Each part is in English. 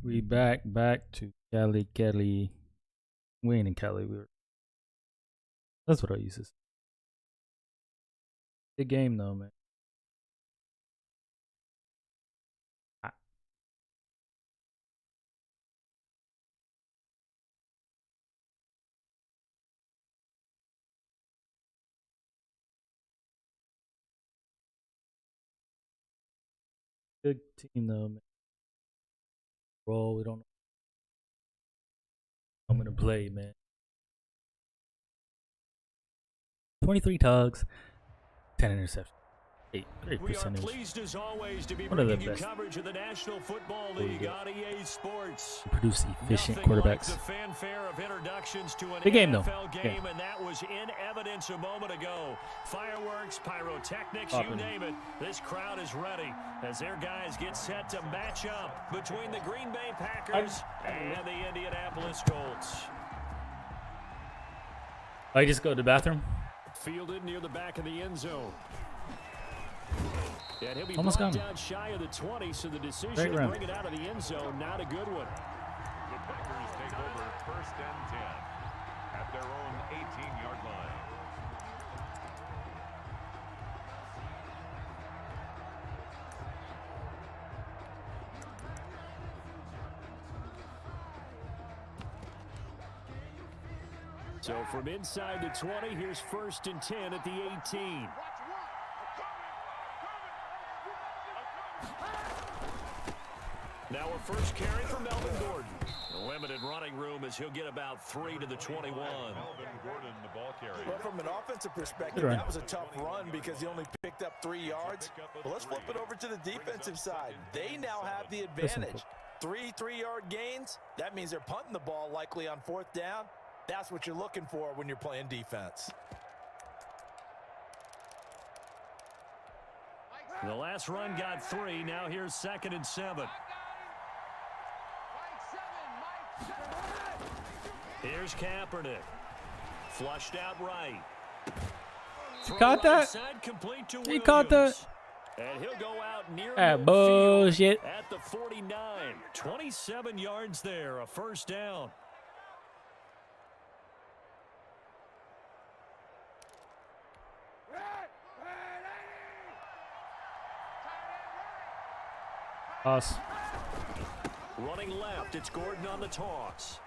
We back to Kelly. We ain't in Cali. That's what I used to say. Good game though, man. Ah. Good team though, man. Roll. We don't know. I'm gonna play, man. 23 tugs, 10 interceptions. Great percentage. We are pleased as always to be One of the bringing you best. coverage of the National Football League on EA Sports. Produce efficient Nothing quarterbacks. Like the fanfare of introductions to an Big game, though. NFL game, and that was in evidence a moment ago. Fireworks, pyrotechnics, you name it. This crowd is ready as their guys get set to match up between the Green Bay Packers and the Indianapolis Colts. I just go to the bathroom. Fielded near the back of the end zone. And he'll be Almost brought gone. down shy of the 20, so the decision Great to run. bring it out of the end zone, not a good one. The Packers take over 1st and 10 at their own 18-yard line. So from inside the 20, here's 1st and 10 at the 18. Now a first carry for Melvin Gordon. A limited running room as he'll get about 3 to the 21. Melvin Gordon, the ball carrier. Well, from an offensive perspective, that was a tough run because he only picked up 3 yards. But let's flip it over to the defensive side. They now have the advantage. 3 3-yard gains, that means they're punting the ball likely on 4th down. That's what you're looking for when you're playing defense. The last run got 3. Now here's 2nd and 7. Here's Kaepernick. Flushed out right. Caught that? He caught that. And he'll go out near Ah, bullshit. at the 49. 27 yards there, a first down. Toss. Running left, it's Gordon on the toss.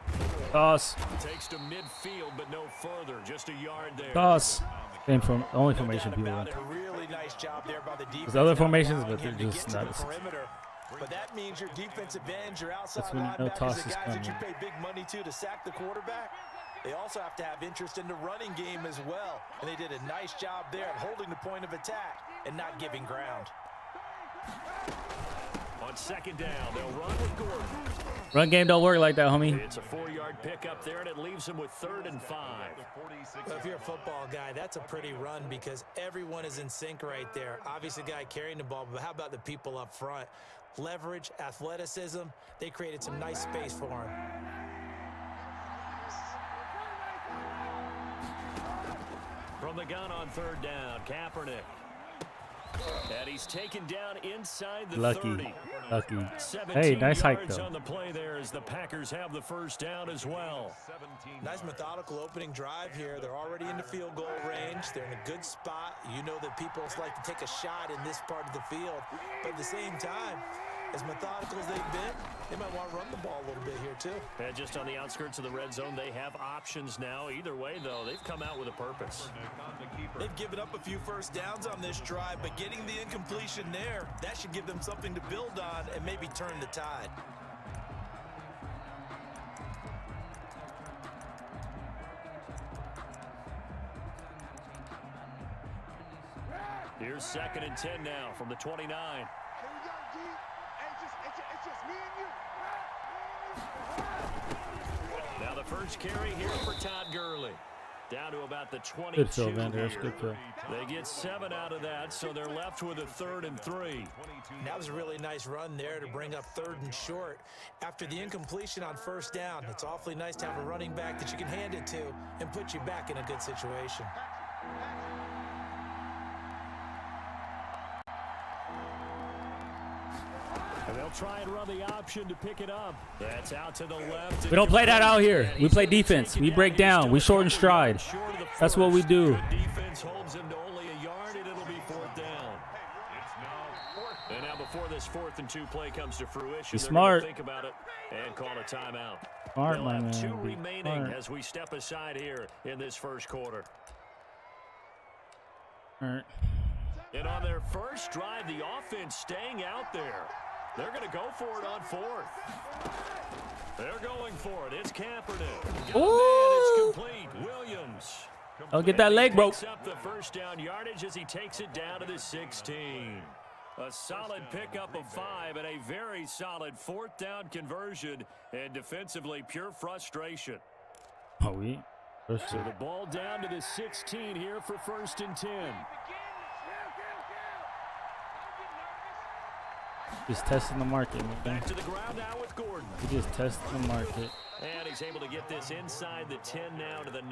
Toss. Takes to midfield, but no further. Just a yard there. Toss. Same from the only formation people About run. it, a really nice job there by the defense. There's other formations, allowing but they're him to just get to not the the same. perimeter. But that means your defensive ends, your outside That's when you know linebackers, toss the is guys that you coming. pay big money to sack the quarterback. They also have to have interest in the running game as well. And they did a nice job there of holding the point of attack and not giving ground. On 2nd down, they'll run with Gordon. Run game don't work like that, homie. It's a 4-yard pickup there, and it leaves him with 3rd and 5. Well, if you're a football guy, that's a pretty run because everyone is in sync right there. Obviously, the guy carrying the ball, but how about the people up front? Leverage, athleticism, they created some nice space for him. From the gun on 3rd down, Kaepernick. And he's taken down inside the 30. Lucky. 17 Hey, nice hike, yards though. on the play there as the Packers have the first down as well. Nice methodical opening drive here. They're already in the field goal range. They're in a good spot. You know that people like to take a shot in this part of the field. But at the same time, as methodical as they've been, they might want to run the ball a little bit here too. And just on the outskirts of the red zone, they have options now. Either way, though, they've come out with a purpose. They've given up a few first downs on this drive, but getting the incompletion there, that should give them something to build on and maybe turn the tide. Here's 2nd and 10 now from the 29. Now the first carry here for Todd Gurley. Down to about the 22 Good fill, Vander. That's good fill. They get 7 out of that, so they're left with a 3rd and 3. That was a really nice run there to bring up 3rd and short. After the incompletion on 1st down, it's awfully nice to have a running back that you can hand it to and put you back in a good situation. And they'll try and run the option to pick it up. That's out to the left. We don't play that out here. We play defense. We break down. We shorten stride. That's what we do. Defense holds him to only a yard, and it'll be 4th down. And now before this 4th and 2 play comes to fruition, Be smart. Think about it and call a timeout. Smart, They'll my have man. 2 Be remaining smart. as we step aside here in this first quarter. All right. And on their first drive, the offense staying out there. They're going to go for it on 4th. They're going for it. It's Kaepernick. Ooh. It's complete. Williams. Oh, get that leg, bro. Picks up the first down yardage as he takes it down to the 16. A solid pickup of 5 and a very solid 4th down conversion. And defensively, pure frustration. Oh, we. So the ball down to the 16 here for 1st and 10. Just testing the market, man. Back to the ground now with Gordon. We just testing the market. And he's able to get this inside the 10 now to the 9.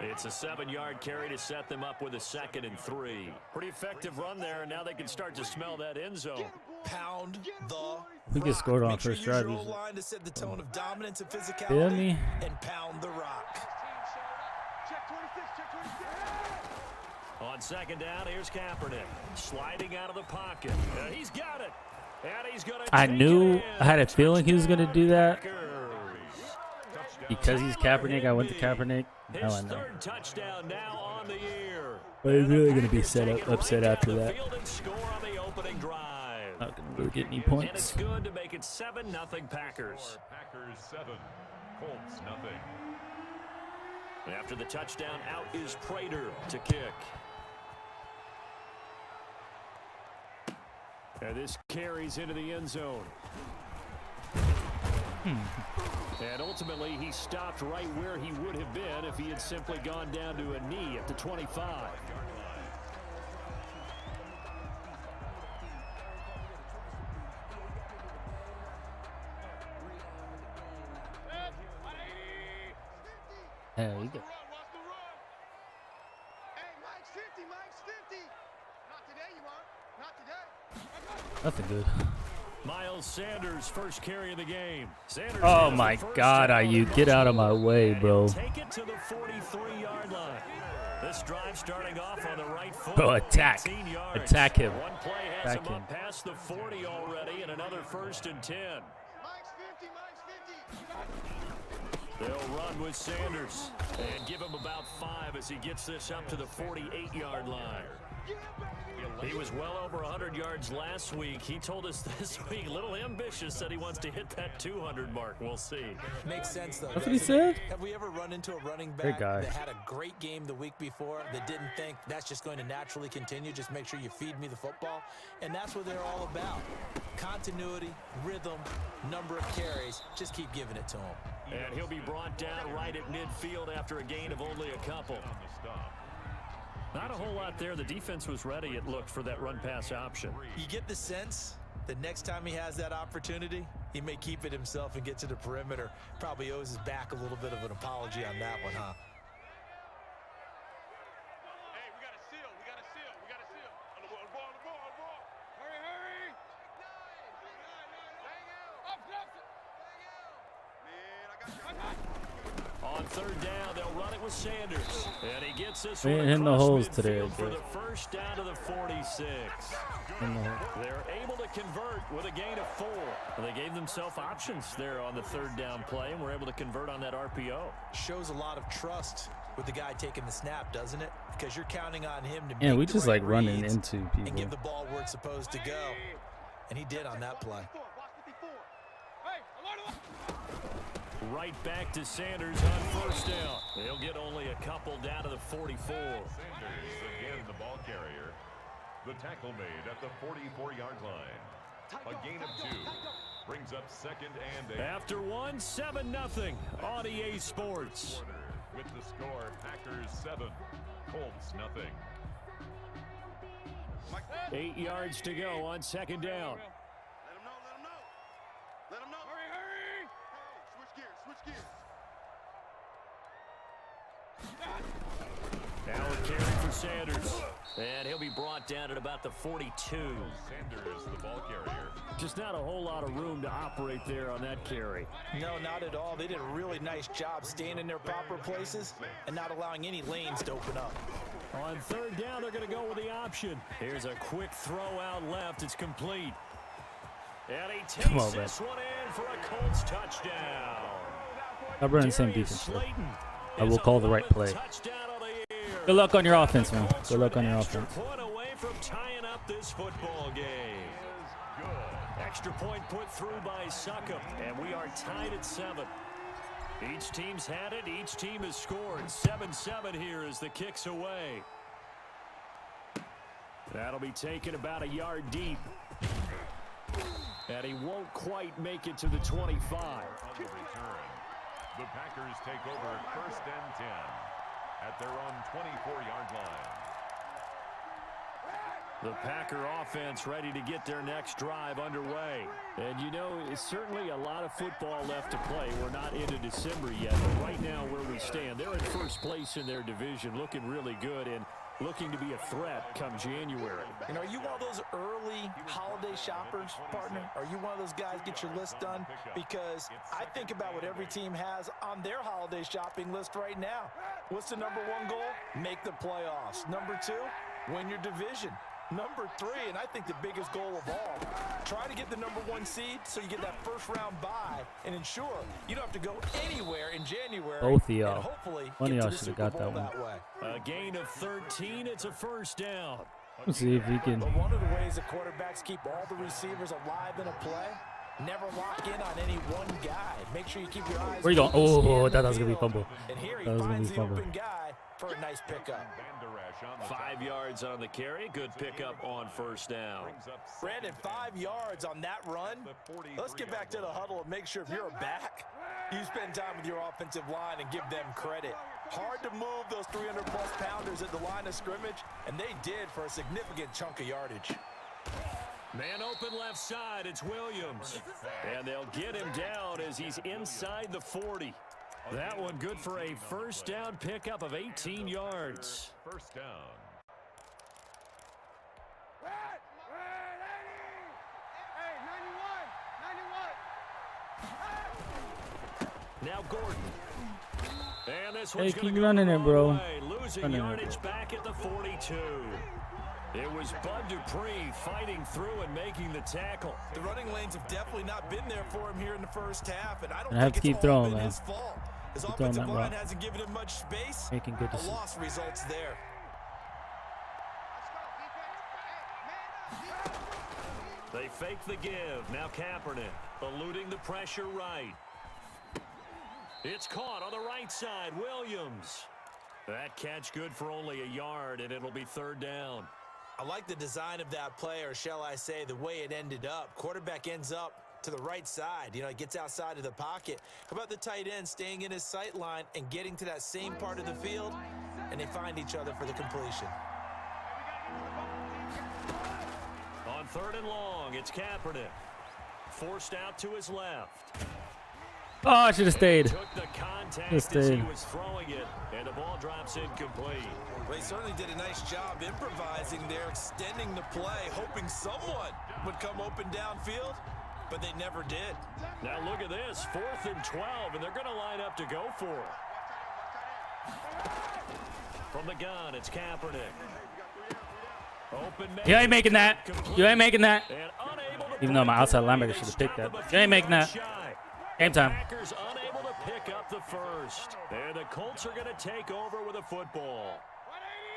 It's a 7-yard carry to set them up with a 2nd and 3. Pretty effective run there, and now they can start to smell that end zone. Pound the We get scored on Make sure first you use drive. your O-line to set the tone of dominance and physicality. Feel me? And pound the rock. On 2nd down, here's Kaepernick. Sliding out of the pocket. He's got it. And he's going to I knew, I had a feeling he was going to do that. Because he's Kaepernick, I went to Kaepernick. Now I His know. 3rd touchdown now on the year. But he's really going to be Packers set take up, it upset right after down the that. field and score on the opening drive. Not going to really get any And it's points. good to make it 7-0 Packers. Packers 7, Colts nothing. After the touchdown, out is Prater to kick. And this carries into the end zone. And ultimately, he stopped right where he would have been if he had simply gone down to a knee at the 25. There we go. Nothing good. Miles Sanders, first carry of the game. Sanders Oh has my the first God, down. Ayuk, get out of my way, bro. Take it to the 43-yard line. This drive starting off on the right foot. Bro, attack. 18 yards. Attack him. One play has Attack him him. up past the 40 already, and another 1st and 10. They'll run with Sanders and give him about 5 as he gets this up to the 48-yard line. He was well over 100 yards last week. He told us this week, a little ambitious, said he wants to hit that 200 mark. We'll see. Makes sense, though. That's what he said? Have we ever run into a running Great back guy. that had a great game the week before that didn't think that's just going to naturally continue? Just make sure you feed me the football. And that's what they're all about. Continuity, rhythm, number of carries. Just keep giving it to him. And he'll be brought down right at midfield after a gain of only a couple. Not a whole lot there. The defense was ready, it looked, for that run-pass option. You get the sense that next time he has that opportunity, he may keep it himself and get to the perimeter. Probably owes his back a little bit of an apology on that one, huh? Hey, we got a seal. We got a seal. We got a seal. On the ball. Hurry, hurry. Man, I got you. On 3rd down, they'll run it with Sanders. And he gets this We one ain't hitting the across holes today, midfield for but- the first down to the 46. They're able to convert with a gain of 4. They gave themselves options there on the 3rd down play, and were able to convert on that RPO. Shows a lot of trust with the guy taking the snap, doesn't it? Because you're counting on him to Yeah, make we the just right like running reads into and people. give the ball where it's supposed to go. And he did on that play. Hey, alert, alert. Right back to Sanders on 1st down. They'll get only a couple down to the 44. Sanders again the ball carrier. The tackle made at the 44-yard line. A gain of 2 brings up 2nd and 8. After one, 7-0 on EA Sports. With the score, Packers 7, Colts nothing. 8 yards to go on second down. Let him know, let him know. Let him know. Hurry, hurry. Switch gears, switch gears. Now a carry for Sanders. And he'll be brought down at about the 42. Sanders, the ball carrier. Just not a whole lot of room to operate there on that carry. No, not at all. They did a really nice job staying in their proper places and not allowing any lanes to open up. On third down, they're going to go with the option. Here's a quick throw out left. It's complete. And he takes this one in for a Colts touchdown. I'm running the same defense. I will call the right play. Good luck on your offense, man. Good luck on your offense. Point away from tying up this football game. Extra point put through by Succop, and we are tied at 7. Each team's had it. Each team has scored. 7-7 here as the kick's away. That'll be taken about a yard deep. And he won't quite make it to the 25. On the return, the Packers take over 1st and 10 at their own 24-yard line. The Packer offense ready to get their next drive underway. And you know, it's certainly a lot of football left to play. We're not into December yet, but right now where we stand, they're in first place in their division, looking really good and looking to be a threat come January. And are you one of those early holiday shoppers, partner? Are you one of those guys get your list done? Because I think about what every team has on their holiday shopping list right now. What's the number 1 goal? Make the playoffs. Number 2, win your division. Number 3, and I think the biggest goal of all, try to get the number 1 seed so you get that first round bye and ensure you don't have to go anywhere in January. Both of y'all. Hopefully One of get y'all to the should have Super got Bowl that one. way. A gain of 13. It's a first down. Let's see if we can. But one of the ways the quarterbacks keep all the receivers alive in a play, never lock in on any one guy. Make sure you keep your eyes. Where you going? Oh, that was going gonna be fumble. And here he That was gonna finds be the fumble. open guy for a nice pickup. 5 yards on the carry. Good pickup on first down. Brandon, 5 yards on that run. Let's get back to the huddle and make sure if you're back, you spend time with your offensive line and give them credit. Hard to move those 300-plus pounders at the line of scrimmage, and they did for a significant chunk of yardage. Man open left side. It's Williams. And they'll get him down as he's inside the 40. That one good for a first down pickup of 18 yards. First down. Now Gordon. And this Hey, one's keep going to go running the it, wrong bro. way. Losing Running it, yardage back at the 42. It was Bud Dupree fighting through and making the tackle. The running lanes have definitely not been there for him here in the first half, and I don't I have think to it's keep all throwing, been man. his fault. His Keep throwing offensive that line rock. hasn't given him much space. Making good A decisions. loss results there. They fake the give. Now Kaepernick eluding the pressure right. It's caught on the right side. Williams. That catch good for only a yard, and it'll be third down. I like the design of that play, or shall I say the way it ended up. Quarterback ends up to the right side. You know, he gets outside of the pocket. How about the tight end staying in his sight line and getting to that same part of the field, and they find each other for the completion. On third and long, it's Kaepernick. Forced out to his left. Oh, I should have stayed. Took the contact Just as he stayed. was throwing it, and the ball drops incomplete. Well, he certainly did a nice job improvising there, extending the play, hoping someone would come open downfield, but they never did. Now look at this, 4th and 12, and they're going to line up to go for it. From the gun, it's Kaepernick. Open man. You ain't making that. You ain't making that. And unable to Even though my break outside the lead, linebacker they should have stop picked him that. a You ain't few making yards that. shy. Game time. Packers unable to pick up the first. And the Colts are going to take over with a football.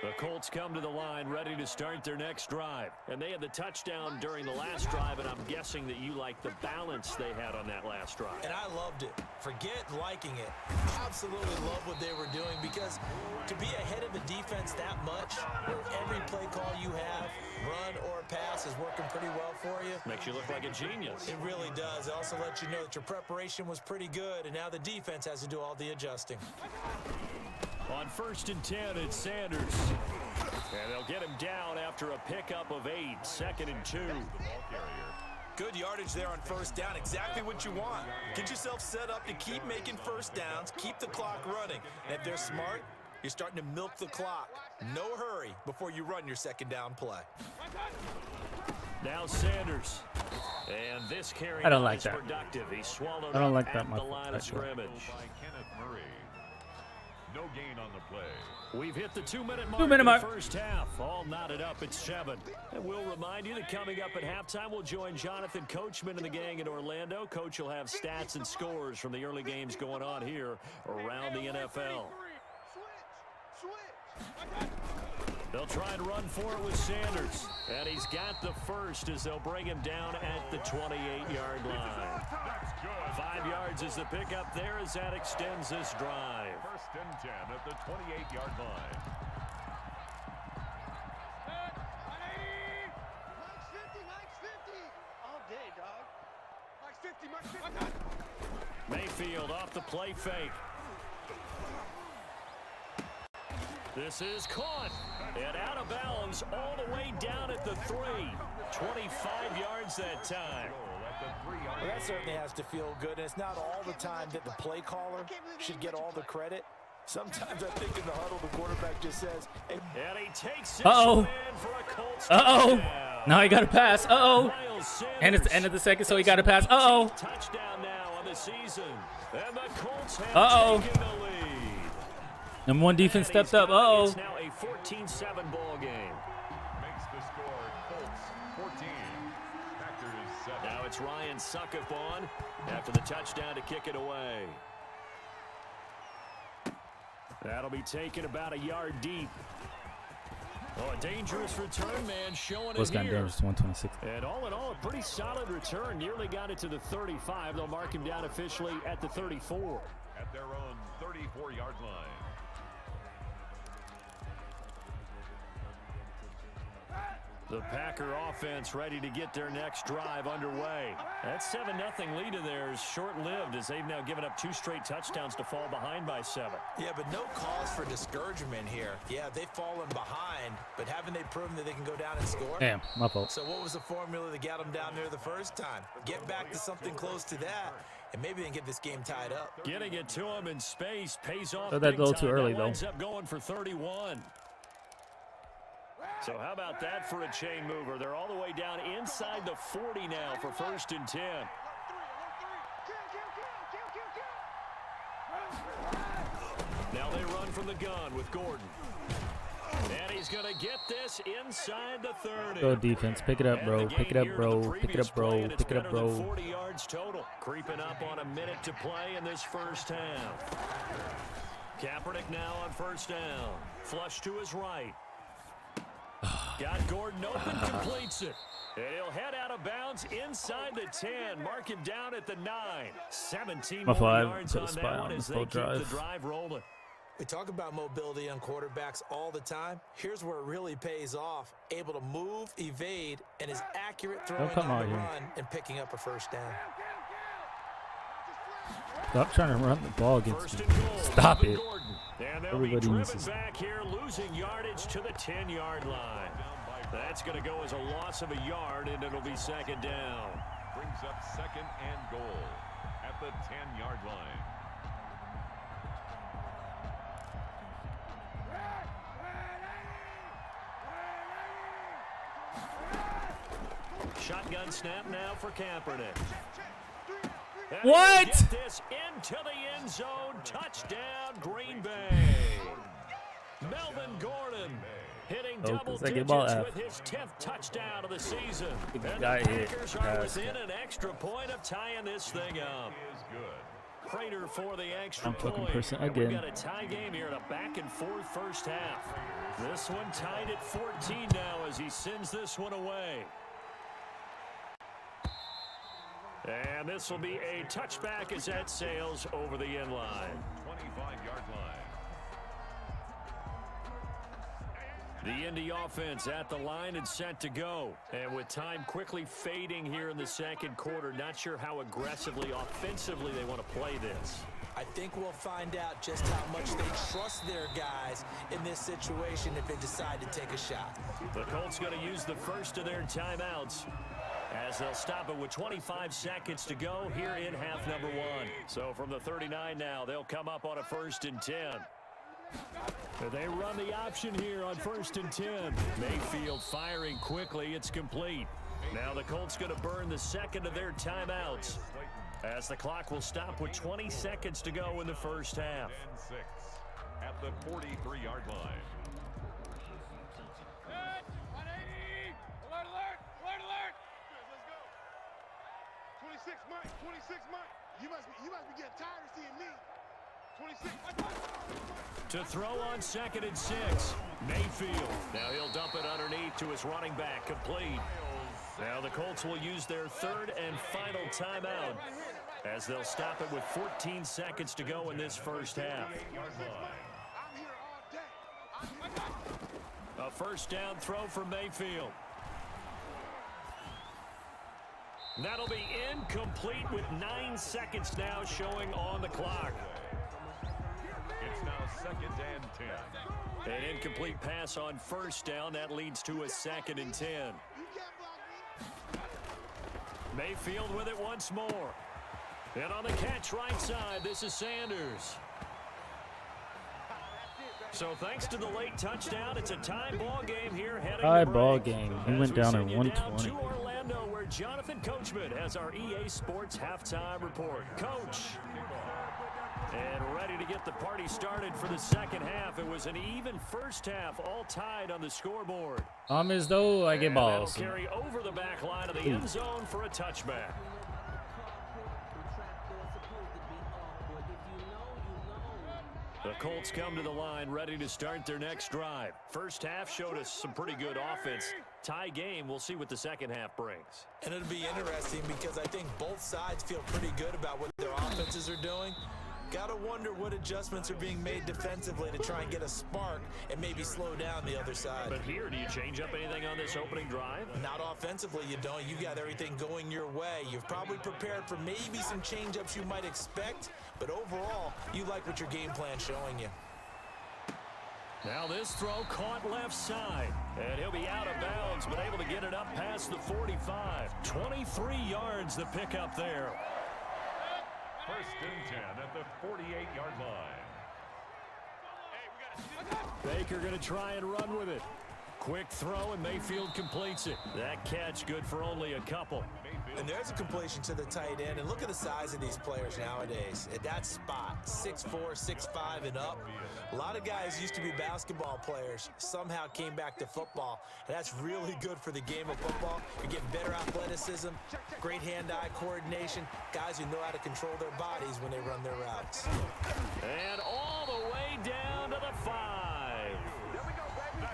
The Colts come to the line ready to start their next drive. And they had the touchdown during the last drive, and I'm guessing that you like the balance they had on that last drive. And I loved it. Forget liking it. Absolutely love what they were doing, because to be ahead of a defense that much, where every play call you have, run or pass, is working pretty well for you. Makes you look like a genius. It really does. It also lets you know that your preparation was pretty good, and now the defense has to do all the adjusting. On 1st and 10, it's Sanders. And they'll get him down after a pickup of 8. 2nd and 2. Good yardage there on 1st down. Exactly what you want. Get yourself set up to keep making 1st downs, keep the clock running. And if they're smart, you're starting to milk the clock. No hurry before you run your 2nd down play. Now Sanders. And this carry I don't like is that. productive. He swallowed I don't up like at that the much. line of scrimmage. By Kenneth Murray. No gain on the play. We've hit the 2-minute mark. 2-minute mark. In the first half. All knotted up at 7. And we'll remind you that coming up at halftime, we'll join Jonathan Coachman and the gang in Orlando. Coach will have stats and scores from the early games going on here around the NFL. They'll try and run for it with Sanders. And he's got the first as they'll bring him down at the 28-yard line. 5 yards is the pickup there as that extends this drive. 1st and 10 at the 28-yard line. All day, dog. Max 50. Mayfield off the play fake. This is caught and out of bounds all the way down at the 3. 25 yards that time. Well, that certainly has to feel good, and it's not all the time that the play caller should get all the credit. Sometimes I think in the huddle, the quarterback just says, hey. And he takes it Uh-oh. for a Colts Uh-oh. touchdown. Now he got to pass. Uh-oh. Miles And it's the end of the second, so he got to pass. Uh-oh. Touchdown now on the season. And the Colts have Uh-oh. taken the lead. Number 1 defense stepped up. Uh-oh. It's now a 14-7 ball game. Makes the score Colts 14. Packers 7. Now it's Ryan Suckup on after the touchdown to kick it away. That'll be taken about a yard deep. Oh, a dangerous return, man, showing What's it got here. dangerous? 126. And all in all, a pretty solid return. Nearly got it to the 35. They'll mark him down officially at the 34. At their own 34-yard line. The Packer offense ready to get their next drive underway. That 7-0 lead in there is short-lived as they've now given up 2 straight touchdowns to fall behind by 7. Yeah, but no cause for discouragement here. Yeah, they've fallen behind, but haven't they proven that they can go down and score? Damn, my fault. So what was the formula that got them down there the first time? Get back to something close to that, and maybe they can get this game tied up. Getting it to him in space pays off. Thought that big a little too time. early, That though. winds up going for 31. So how about that for a chain mover? They're all the way down inside the 40 now for 1st and 10. Now they run from the gun with Gordon. And he's going to get this inside the 30. Go defense. Pick it up, bro. Pick it up, bro. Pick it up, bro. Pick it up, bro. 40 yards total. Creeping up on a minute to play in this first half. Kaepernick now on 1st down. Flush to his right. Got Gordon open, completes it. And he'll head out of bounds inside the 10. Mark him down at the 9. 17 My more fault. I yards put a on spy that on one the as they full keep the drive. drive rolling. We talk about mobility on quarterbacks all the time. Here's where it really pays off. Able to move, evade, and is accurate throwing come on out the here. run and picking up a 1st down. Stop trying to run the ball against First me. and goal. Stop Melvin it. Gordon. And they'll Everybody be needs driven to- back here, losing yardage to the 10-yard line. That's going to go as a loss of a yard, and it'll be 2nd down. Brings up 2nd and goal at the 10-yard line. Shotgun snap now for Kaepernick. And What? he'll get this into the end zone. Touchdown, Green Bay. Melvin Gordon hitting Oh, double second ball digits F. with his 10th touchdown of the season. And the Got hit. Packers are within an extra point of tying this thing up. Is good. Prater for the extra I'm fucking point. percent And we've again. got a tie game here in a back-and-forth first half. This one tied at 14 now as he sends this one away. And this will be a touchback as that sails over the end line. 25-yard line. The Indy offense at the line and set to go. And with time quickly fading here in the second quarter, not sure how aggressively, offensively they want to play this. I think we'll find out just how much they trust their guys in this situation if they decide to take a shot. The Colts going to use the first of their timeouts as they'll stop it with 25 seconds to go here in half number 1. So from the 39 now, they'll come up on a 1st and 10. They run the option here on 1st and 10. Mayfield firing quickly. It's complete. Now the Colts going to burn the second of their timeouts as the clock will stop with 20 seconds to go in the first half. 10-6 at the 43-yard line. Set. 180. Alert, alert. Alert, alert. Let's go. 26, Mike. 26, Mike. You must be getting tired of seeing me. 26. To throw on 2nd and 6. Mayfield. Now he'll dump it underneath to his running back. Complete. Now the Colts will use their 3rd and final timeout as they'll stop it with 14 seconds to go in this first half. I'm here all day. A 1st down throw from Mayfield. That'll be incomplete with 9 seconds now showing on the clock. It's now 2nd and 10. An incomplete pass on 1st down. That leads to a 2nd and 10. Mayfield with it once more. And on the catch right side, this is Sanders. So thanks to the late touchdown, it's a tie ball game here heading Tie to ball break. game. As We went down in send you down 120. to Orlando, where Jonathan Coachman has our EA Sports halftime report. Coach. And ready to get the party started for the second half. It was an even first half, all tied on the scoreboard. As though I get And that'll balls. carry over the back line of the end zone for a touchback. The Colts come to the line ready to start their next drive. First half showed us some pretty good offense. Tie game, we'll see what the second half brings. And it'll be interesting because I think both sides feel pretty good about what their offenses are doing. Gotta wonder what adjustments are being made defensively to try and get a spark and maybe slow down the other side. But here, do you change up anything on this opening drive? Not offensively, you don't. You got everything going your way. You've probably prepared for maybe some change-ups you might expect, but overall, you like what your game plan's showing you. Now this throw caught left side, and he'll be out of bounds, but able to get it up past the 45. 23 yards the pickup there. 1st and 10 at the 48-yard line. Baker going to try and run with it. Quick throw, and Mayfield completes it. That catch good for only a couple. And there's a completion to the tight end. And look at the size of these players nowadays. At that spot, 6'4", 6'5", and up. A lot of guys used to be basketball players, somehow came back to football. And that's really good for the game of football. You're getting better athleticism, great hand-eye coordination, guys who know how to control their bodies when they run their routes. And all the way down to the 5.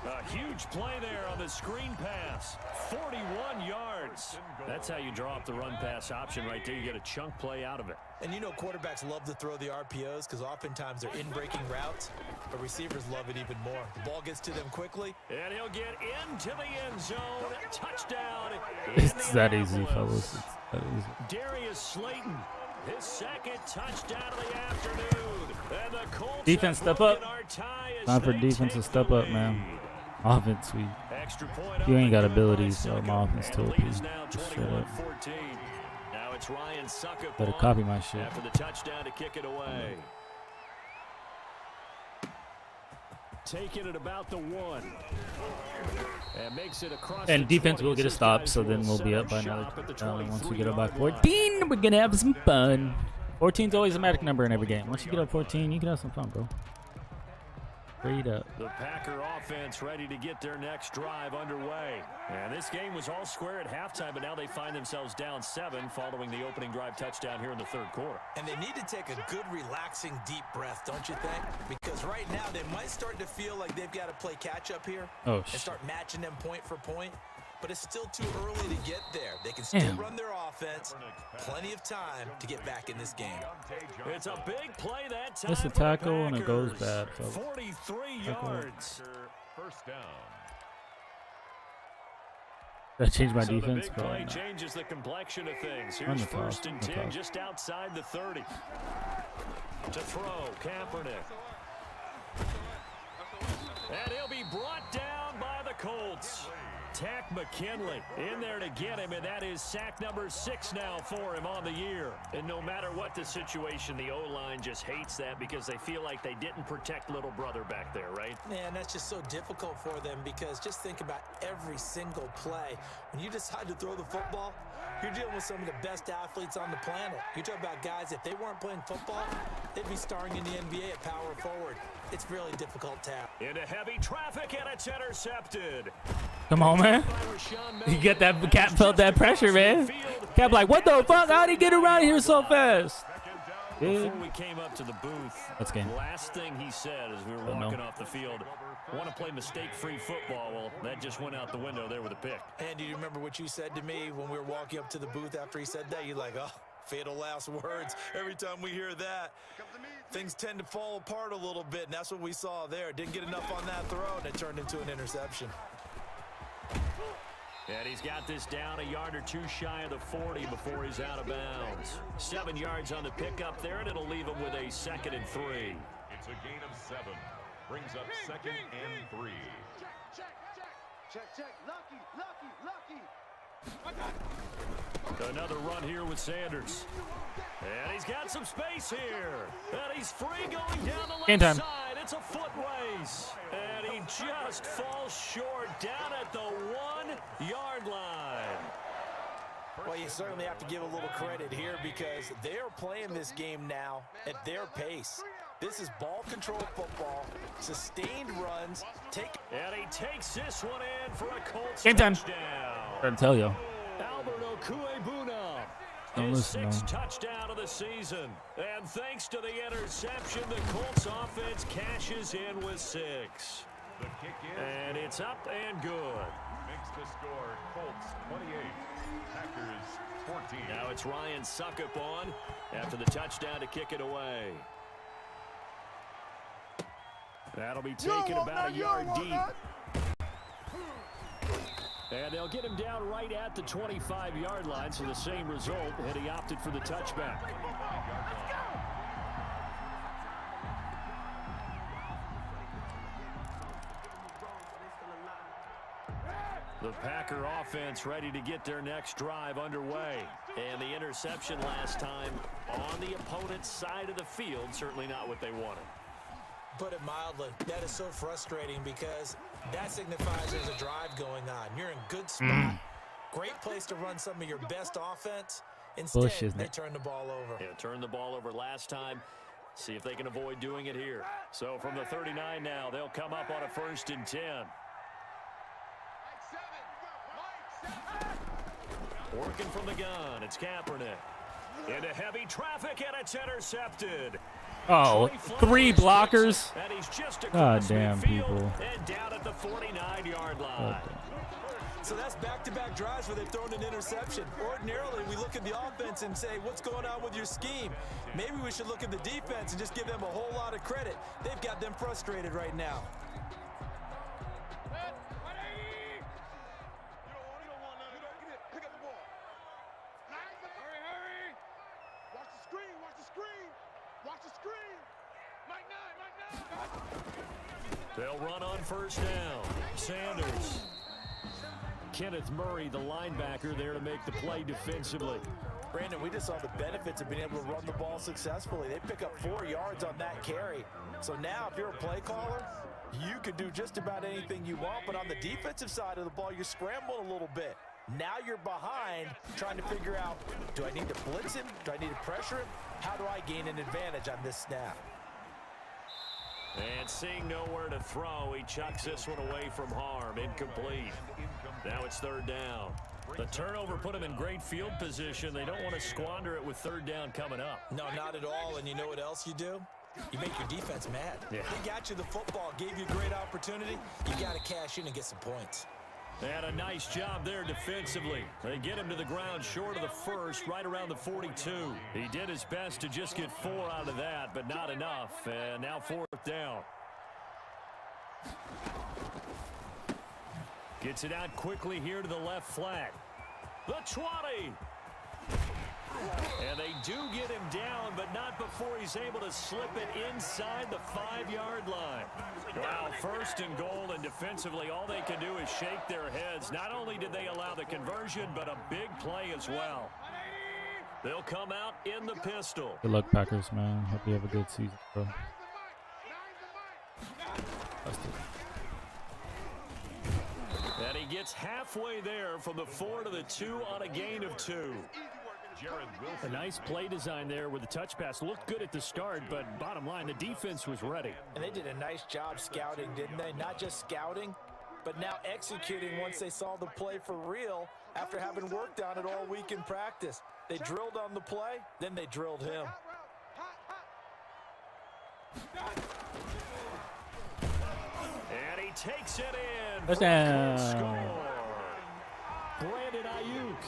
A huge play there on the screen pass. 41 yards. That's how you draw up the run-pass option right there. You get a chunk play out of it. And you know quarterbacks love to throw the RPOs because oftentimes they're in-breaking routes, but receivers love it even more. The ball gets to them quickly. And he'll get into the end zone. Touchdown. It's that easy, fellas. It's that easy. Darius Slayton, his 2nd touchdown of the afternoon. And the Colts Defense, have step up. broken our tie as Time for they defense to take step the up, man. lead. Offense, Extra point you ain't got up and abilities, by so Suckup. my offense And too the OP. lead is now Straight up. 21-14. Now it's Ryan Suckup Better on copy my shit. after the touchdown to kick it away. Taking it about the 1. And makes it across And the defense 20. will get a His stop, guys so then will we'll set be up up by shop at the another. Once we get up by 23-yard line. 14, we're gonna have some fun. 14's always a magic number in every game. Once you get up 14, you can have some fun, bro. Straight up. The Packer offense ready to get their next drive underway. And this game was all square at halftime, but now they find themselves down 7 following the opening drive touchdown here in the 3rd quarter. And they need to take a good, relaxing, deep breath, don't you think? Because right now they might start to feel like they've got to play catch-up here Oh, and shit. start matching them point for point. But it's still too early to get there. They can still Damn. run their offense. Plenty of time to get back in this game. It's a big play that time. It's a for the tackle and it goes Packers. bad, fellas. 43 Tackle. yards. 1st down. I changed my So defense. the big But play no. changes the complexion of things. On Here's the top, 1st and on the 10 top. just outside the 30. To throw, Kaepernick. And he'll be brought down by the Colts. Tack McKinley in there to get him, and that is sack number 6 now for him on the year. And no matter what the situation, the O-line just hates that because they feel like they didn't protect little brother back there, right? Man, that's just so difficult for them because just think about every single play. When you decide to throw the football, you're dealing with some of the best athletes on the planet. You're talking about guys, if they weren't playing football, they'd be starring in the NBA at power forward. It's really difficult task. Into heavy traffic, and it's intercepted. Come on, man. You get that. Cap felt that pressure, man. Cap like, what the fuck? How'd he get around here so fast? Before we came up to the booth, Let's game. last thing he said as we were walking off the field, want to play mistake-free football. Well, that just went out the window there with a pick. And do you remember what you said to me when we were walking up to the booth after he said that? You're like, oh, fatal last words. Every time we hear that, things tend to fall apart a little bit, and that's what we saw there. Didn't get enough on that throw, and it turned into an interception. And he's got this down a yard or two shy of the 40 before he's out of bounds. 7 yards on the pickup there, and it'll leave him with a 2nd and 3. It's a gain of 7. Brings up 2nd and 3. Check. Lucky. Another run here with Sanders. And he's got some space here. And he's free going down the Game left time. side. It's a foot race. And he just falls short down at the 1-yard line. Well, you certainly have to give a little credit here because they are playing this game now at their pace. This is ball control football, sustained runs. And he takes this one in for a Colts Game time. touchdown. Trying to tell you. Alberto Cuebuna, Don't his listen, 6th man. touchdown of the season. And thanks to the interception, the Colts offense cashes in with 6. The kick in. And it's up and good. Makes the score Colts 28. Packers 14. Now it's Ryan Suckup on after the touchdown to kick it away. That'll be taken about a yard deep. And they'll get him down right at the 25-yard line, so the same result, and he opted for the touchback. The Packer offense ready to get their next drive underway. And the interception last time on the opponent's side of the field, certainly not what they wanted. Put it mildly, that is so frustrating because that signifies there's a drive going on. You're in good spot. Great place to run some of your best offense. Instead, they turn the ball over. Yeah, turned the ball over last time. See if they can avoid doing it here. So from the 39 now, they'll come up on a 1st and 10. Working from the gun, it's Kaepernick. Into heavy traffic, and it's intercepted. Oh, 3 blockers. And he's just God across damn, midfield people. and down at the 49-yard line. So that's back-to-back drives where they've thrown an interception. Ordinarily, we look at the offense and say, what's going on with your scheme? Maybe we should look at the defense and just give them a whole lot of credit. They've got them frustrated right now. They'll run on 1st down. Sanders. Kenneth Murray, the linebacker, there to make the play defensively. Brandon, we just saw the benefits of being able to run the ball successfully. They pick up 4 yards on that carry. So now if you're a play caller, you can do just about anything you want. But on the defensive side of the ball, you're scrambling a little bit. Now you're behind trying to figure out, do I need to blitz him? Do I need to pressure him? How do I gain an advantage on this snap? And seeing nowhere to throw, he chucks this one away from harm. Incomplete. Now it's 3rd down. The turnover put him in great field position. They don't want to squander it with 3rd down coming up. No, not at all. And you know what else you do? You make your defense mad. Yeah. They got you the football, gave you a great opportunity. You got to cash in and get some points. And a nice job there defensively. They get him to the ground short of the 1st, right around the 42. He did his best to just get 4 out of that, but not enough. And now 4th down. Gets it out quickly here to the left flat. The 20. And they do get him down, but not before he's able to slip it inside the 5-yard line. Wow, 1st and goal, and defensively all they can do is shake their heads. Not only did they allow the conversion, but a big play as well. They'll come out in the pistol. Good luck, Packers, man. Hope you have a good season, bro. And he gets halfway there from the 4 to the 2 on a gain of 2. A nice play design there with the touch pass. Looked good at the start, but bottom line, the defense was ready. And they did a nice job scouting, didn't they? Not just scouting, but now executing once they saw the play for real after having worked on it all week in practice. They drilled on the play, then they drilled him. And he takes it in. Touchdown. Brandon Ayuk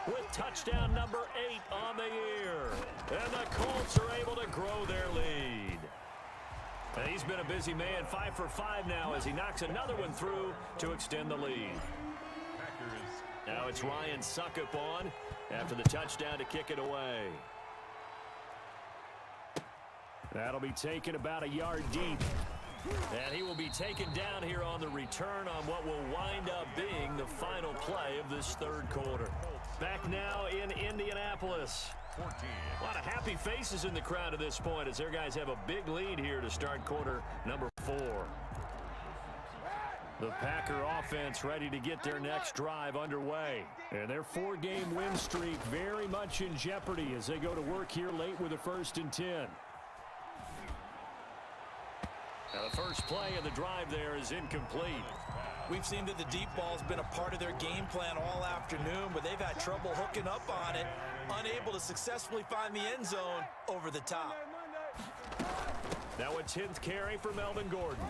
with touchdown number 8 on the year. And the Colts are able to grow their lead. And he's been a busy man, 5 for 5 now as he knocks another one through to extend the lead. Now it's Ryan Suckup on after the touchdown to kick it away. That'll be taken about a yard deep. And he will be taken down here on the return on what will wind up being the final play of this 3rd quarter. Back now in Indianapolis. A lot of happy faces in the crowd at this point as their guys have a big lead here to start quarter number 4. The Packer offense ready to get their next drive underway. And their 4-game win streak very much in jeopardy as they go to work here late with a 1st and 10. Now the first play of the drive there is incomplete. We've seen that the deep ball's been a part of their game plan all afternoon, but they've had trouble hooking up on it, unable to successfully find the end zone over the top. Now a 10th carry for Melvin Gordon.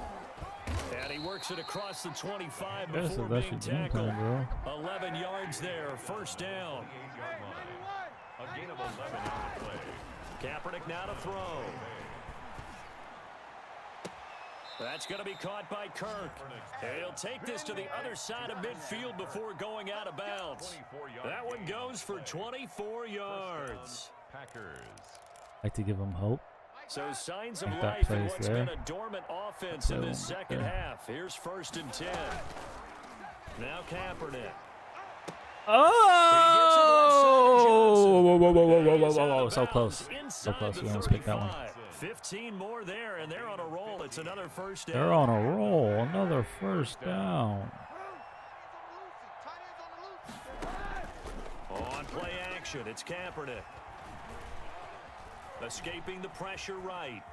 And he works it across the 25 before being tackled. 11 yards there, 1st down. A gain of 11 on the play. Kaepernick now to throw. That's going to be caught by Kirk. And he'll take this to the other side of midfield before going out of bounds. That one goes for 24 yards. Packers. Like to give them hope. So signs of life in what's been a dormant offense in this second half. Here's 1st and 10. Now Kaepernick. Oh! So close. So close. We almost picked that one. 15 more there, and they're on a roll. It's another 1st down. They're on a roll. Another 1st down. On play action, it's Kaepernick. Escaping the pressure right.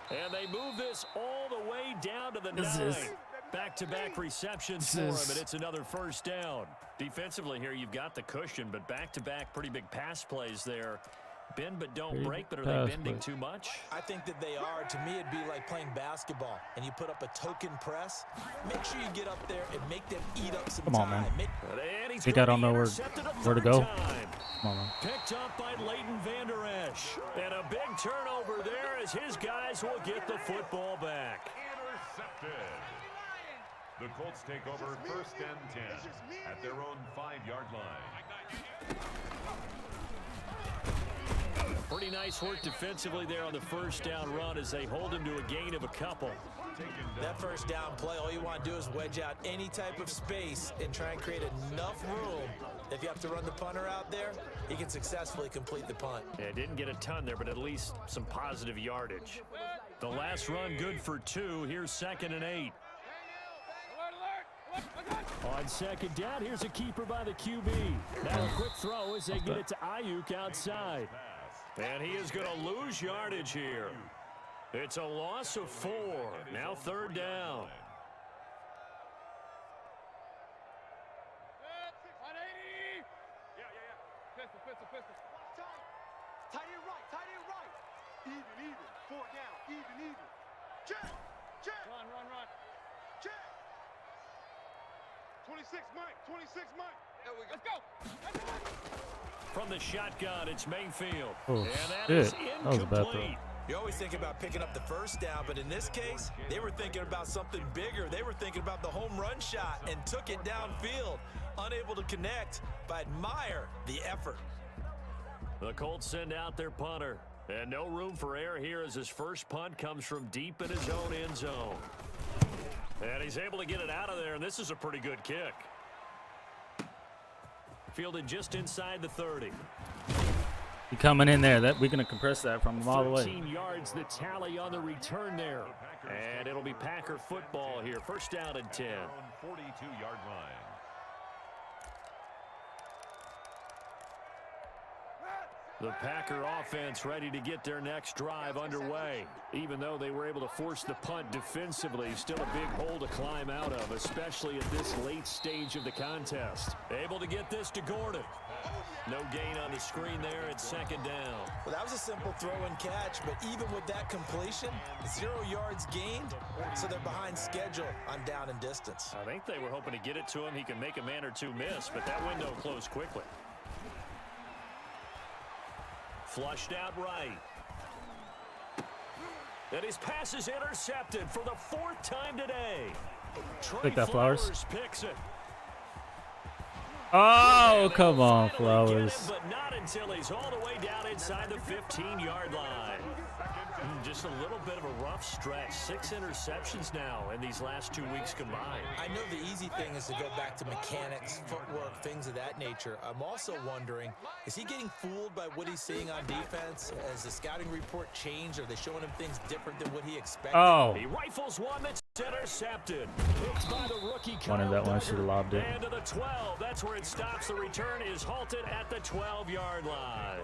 And they move this all the way down to the 9. Back-to-back receptions for him, and it's another 1st down. Defensively here, you've got the cushion, but back-to-back pretty big pass plays there. Bend but don't break, but are they bending too much? I think that they are. To me, it'd be like playing basketball, and you put up a token press. Make sure you get up there and make them eat up some time. Come on, man. Think I don't know where to go. Come on, man. Picked up by Leighton Vander Esch. And a big turnover there as his guys will get the football back. Intercepted. The Colts take over 1st and 10 at their own 5-yard line. Pretty nice work defensively there on the 1st down run as they hold him to a gain of a couple. That 1st down play, all you want to do is wedge out any type of space and try and create enough room. If you have to run the punter out there, he can successfully complete the punt. Yeah, didn't get a ton there, but at least some positive yardage. The last run good for 2. Here's 2nd and 8. On 2nd down, here's a keeper by the QB. Now a quick throw as they get it to Ayuk outside. And he is going to lose yardage here. It's a loss of 4. Now 3rd down. Tight end right. Even. 4 down. Even. Check. Run. Check. 26 Mike. There we go. Let's go. From the shotgun, it's Mayfield. Oh, and that shit. is That was a bad throw. incomplete. You always think about picking up the first down, but in this case, they were thinking about something bigger. They were thinking about the home run shot and took it downfield. Unable to connect, but admire the effort. The Colts send out their punter. And no room for error here as his first punt comes from deep in his own end zone. And he's able to get it out of there, and this is a pretty good kick. Fielded just inside the 30. He coming in there. That we're gonna compress that from him all the way. 13 yards the tally on the return there. And it'll be Packer football here. First down and 10. 42-yard line. The Packer offense ready to get their next drive underway. Even though they were able to force the punt defensively, still a big hole to climb out of, especially at this late stage of the contest. Able to get this to Gordon. No gain on the screen there at second down. Well, that was a simple throw and catch, but even with that completion, 0 yards gained, so they're behind schedule on down and distance. I think they were hoping to get it to him. He can make a man or two miss, but that window closed quickly. Flushed out right. And his pass is intercepted for the 4th time today. Pick that, Flowers. Picks it. Oh, come on, Flowers. But not until he's all the way down inside the 15-yard line. Just a little bit of a rough stretch. 6 interceptions now in these last 2 weeks combined. I know the easy thing is to go back to mechanics, footwork, things of that nature. I'm also wondering, is he getting fooled by what he's seeing on defense? Has the scouting report changed? Are they showing him things different than what he expected? Oh. He rifles one that's intercepted. Picked by the rookie. Wanted that one, should have lobbed it. And to the 12. That's where it stops. The return is halted at the 12-yard line.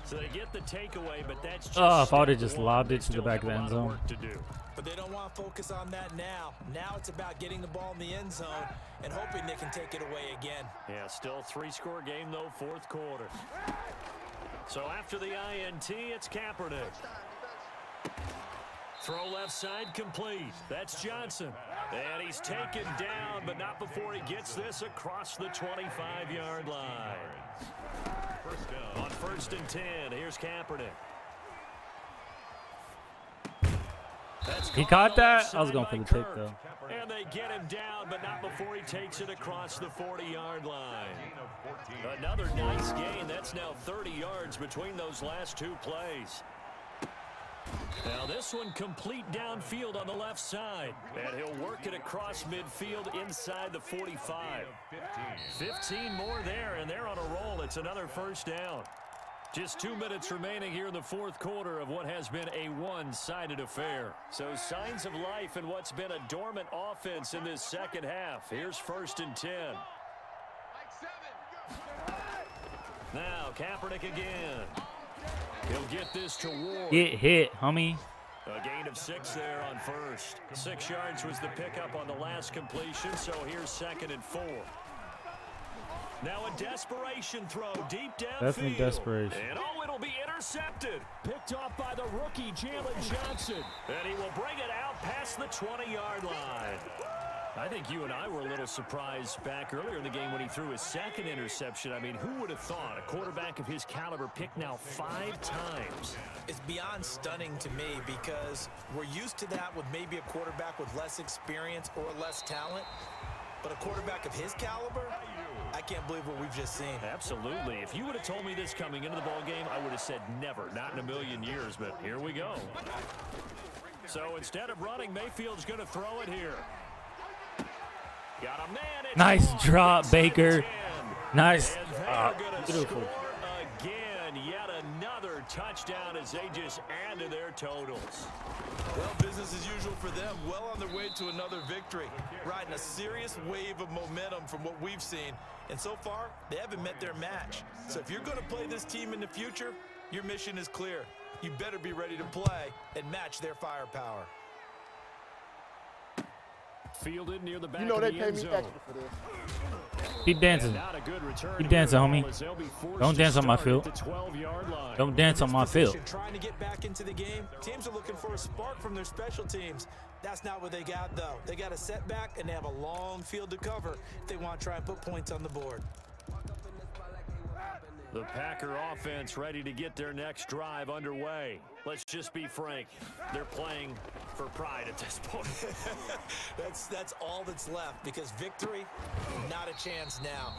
So they get the takeaway, but that's just if I would have just lobbed it to the back of the end zone. But they don't want to focus on that now. Now it's about getting the ball in the end zone and hoping they can take it away again. Yeah, still 3-score game, though, 4th quarter. So after the INT, it's Kaepernick. Throw left side complete. That's Johnson. And he's taken down, but not before he gets this across the 25-yard line. First down. On 1st and 10, here's Kaepernick. He caught that? I was going for the pick, though. And they get him down, but not before he takes it across the 40-yard line. Another nice gain. That's now 30 yards between those last 2 plays. Now this one complete downfield on the left side. And he'll work it across midfield inside the 45. 15 more there, and they're on a roll. It's another first down. Just 2 minutes remaining here in the 4th quarter of what has been a one-sided affair. So signs of life in what's been a dormant offense in this second half. Here's 1st and 10. Now Kaepernick again. He'll get this to Ward. Get hit, homie. A gain of 6 there on 1st. 6 yards was the pickup on the last completion, so here's 2nd and 4. Now a desperation throw deep downfield. Definitely desperation. And it'll be intercepted. Picked off by the rookie Jalen Johnson. And he will bring it out past the 20-yard line. I think you and I were a little surprised back earlier in the game when he threw his 2nd interception. I mean, who would have thought a quarterback of his caliber picked now 5 times? It's beyond stunning to me because we're used to that with maybe a quarterback with less experience or less talent. But a quarterback of his caliber, I can't believe what we've just seen. Absolutely. If you would have told me this coming into the ball game, I would have said never, not in a million years, but here we go. So instead of running, Mayfield's going to throw it here. Got a man. Nice drop, Baker. Nice. Beautiful. Again, yet another touchdown as they just add to their totals. Well, business as usual for them. Well on their way to another victory. Riding a serious wave of momentum from what we've seen. And so far, they haven't met their match. So if you're going to play this team in the future, your mission is clear. You better be ready to play and match their firepower. Fielded near the back You know they of the pay end me zone. extra for this. Keep dancing. Keep dancing, homie. Don't dance on my field. Don't dance on my field. Trying to get back into the game. Teams are looking for a spark from their special teams. That's not what they got, though. They got a setback, and they have a long field to cover if they want to try and put points on the board. The Packer offense ready to get their next drive underway. Let's just be frank. They're playing for pride at this point. that's all that's left, because victory, not a chance now.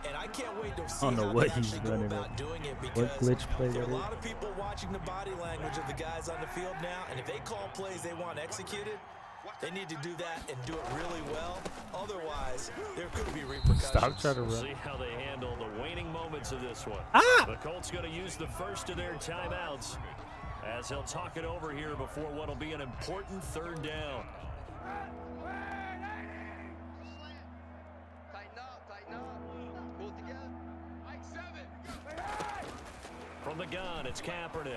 And I can't wait to see I don't know how what they he's actually go running about at. doing it, What because glitch play there are that a is? lot of people watching the body language of the guys on the field now, and if they call plays they want executed, they need to do that and do it really well. Otherwise, there could be repercussions. Stop trying to We'll run. see how they handle the waning moments of this one. Ah! The Colts going to use the first of their timeouts as they'll talk it over here before what will be an important third down. From the gun, it's Kaepernick.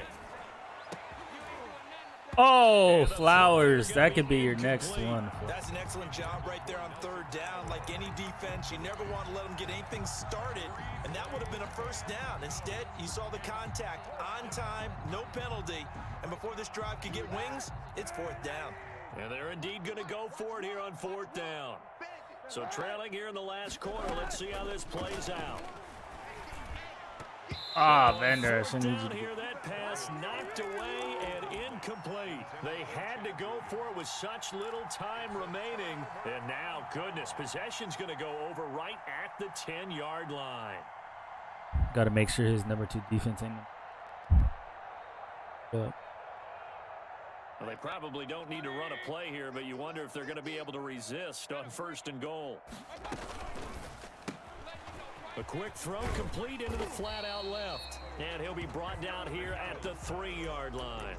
Oh, Flowers. That could be your next one. That's an excellent job right there on third down. Like any defense, you never want to let them get anything started, and that would have been a first down. Instead, you saw the contact on time, no penalty, and before this drive could get wings, it's fourth down. And they're indeed going to go for it here on fourth down. So trailing here in the last quarter, let's see how this plays out. Ah, Vander. I Fourth need you down to here, that pass knocked away and incomplete. They had to go for it with such little time remaining. And now, goodness, possession's going to go over right at the 10-yard line. got to make sure his number 2 defense ain't. Yeah. Well, they probably don't need to run a play here, but you wonder if they're going to be able to resist on first and goal. A quick throw complete into the flat out left. And he'll be brought down here at the 3-yard line.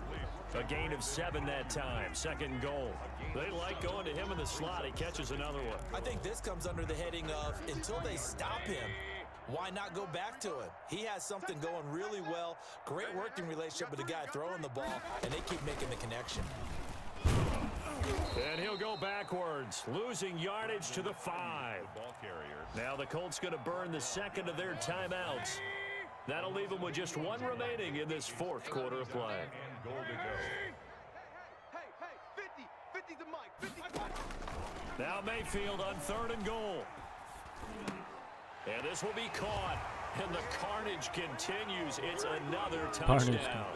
A gain of 7 that time. Second goal. They like going to him in the slot. He catches another one. I think this comes under the heading of, until they stop him, why not go back to him? He has something going really well. Great working relationship with the guy throwing the ball, and they keep making the connection. And he'll go backwards, losing yardage to the 5. Ball carrier. Now the Colts going to burn the second of their timeouts. That'll leave them with just one remaining in this fourth quarter of play. And goal to go. Hey, 50 to Mike, 50. Now Mayfield on third and goal. And this will be caught. And the carnage continues. It's another touchdown.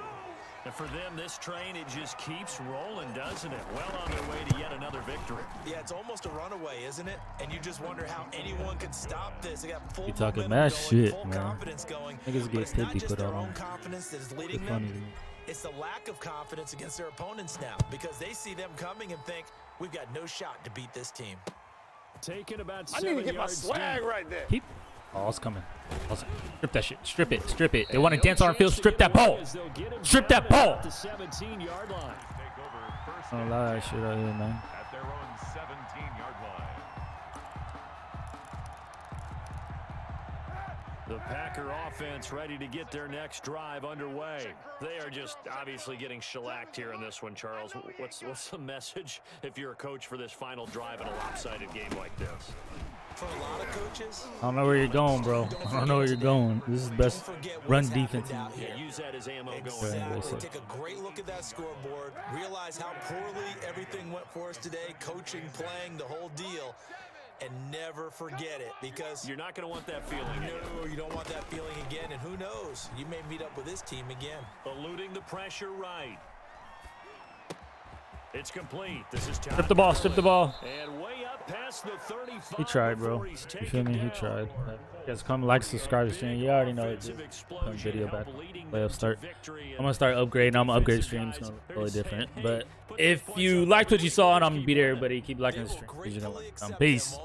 And for them, this train, it just keeps rolling, doesn't it? Well on their way to yet another victory. Yeah, it's almost a runaway, isn't it? And you just wonder how anyone could stop this. They got full You talking momentum mad going, shit, full man. confidence going. Niggas But get it's not 50 just put their on own them. confidence that is It's leading funny to them. me. It's the lack of confidence against their opponents now, because they see them coming and think, we've got no shot to beat this team. Taking about I 7 need to get my yards swag deep. right there. Keep. Oh, it's coming. Strip that shit. Strip it. Strip it. They want to dance on our field. Strip that ball. Strip that ball. The 17-yard line. Take over first Don't and lie 10 that shit out here, man. at their own 17-yard line. The Packer offense ready to get their next drive underway. They are just obviously getting shellacked here in this one, Charles. What's the message if you're a coach for this final drive in a lopsided game like this? For a lot of coaches, I don't know where you're going, bro. I don't know where you're going. This is the best run defense. out here. Yeah, use that as ammo going Exactly. forward. Take a great look at that scoreboard. Realize how poorly everything went for us today. Coaching, playing, the whole deal. And never forget it, because You're not going to want that feeling. no, you don't want that feeling again. And who knows? You may meet up with this team again. Eluding the pressure right. It's complete. This is Strip the ball. Strip the ball. And way up past the 35. He tried, bro. before he's You feel me? He taken tried. down. You guys come like, subscribe, stream. You already know it. Offensive Put explosion video back. help leading Playoff them start. to victory. I'm gonna start upgrading. I'm gonna upgrade streams. It's gonna be totally different. But if you liked what you saw, and I'm gonna beat everybody, keep liking the stream. 'Cause you know what? Peace.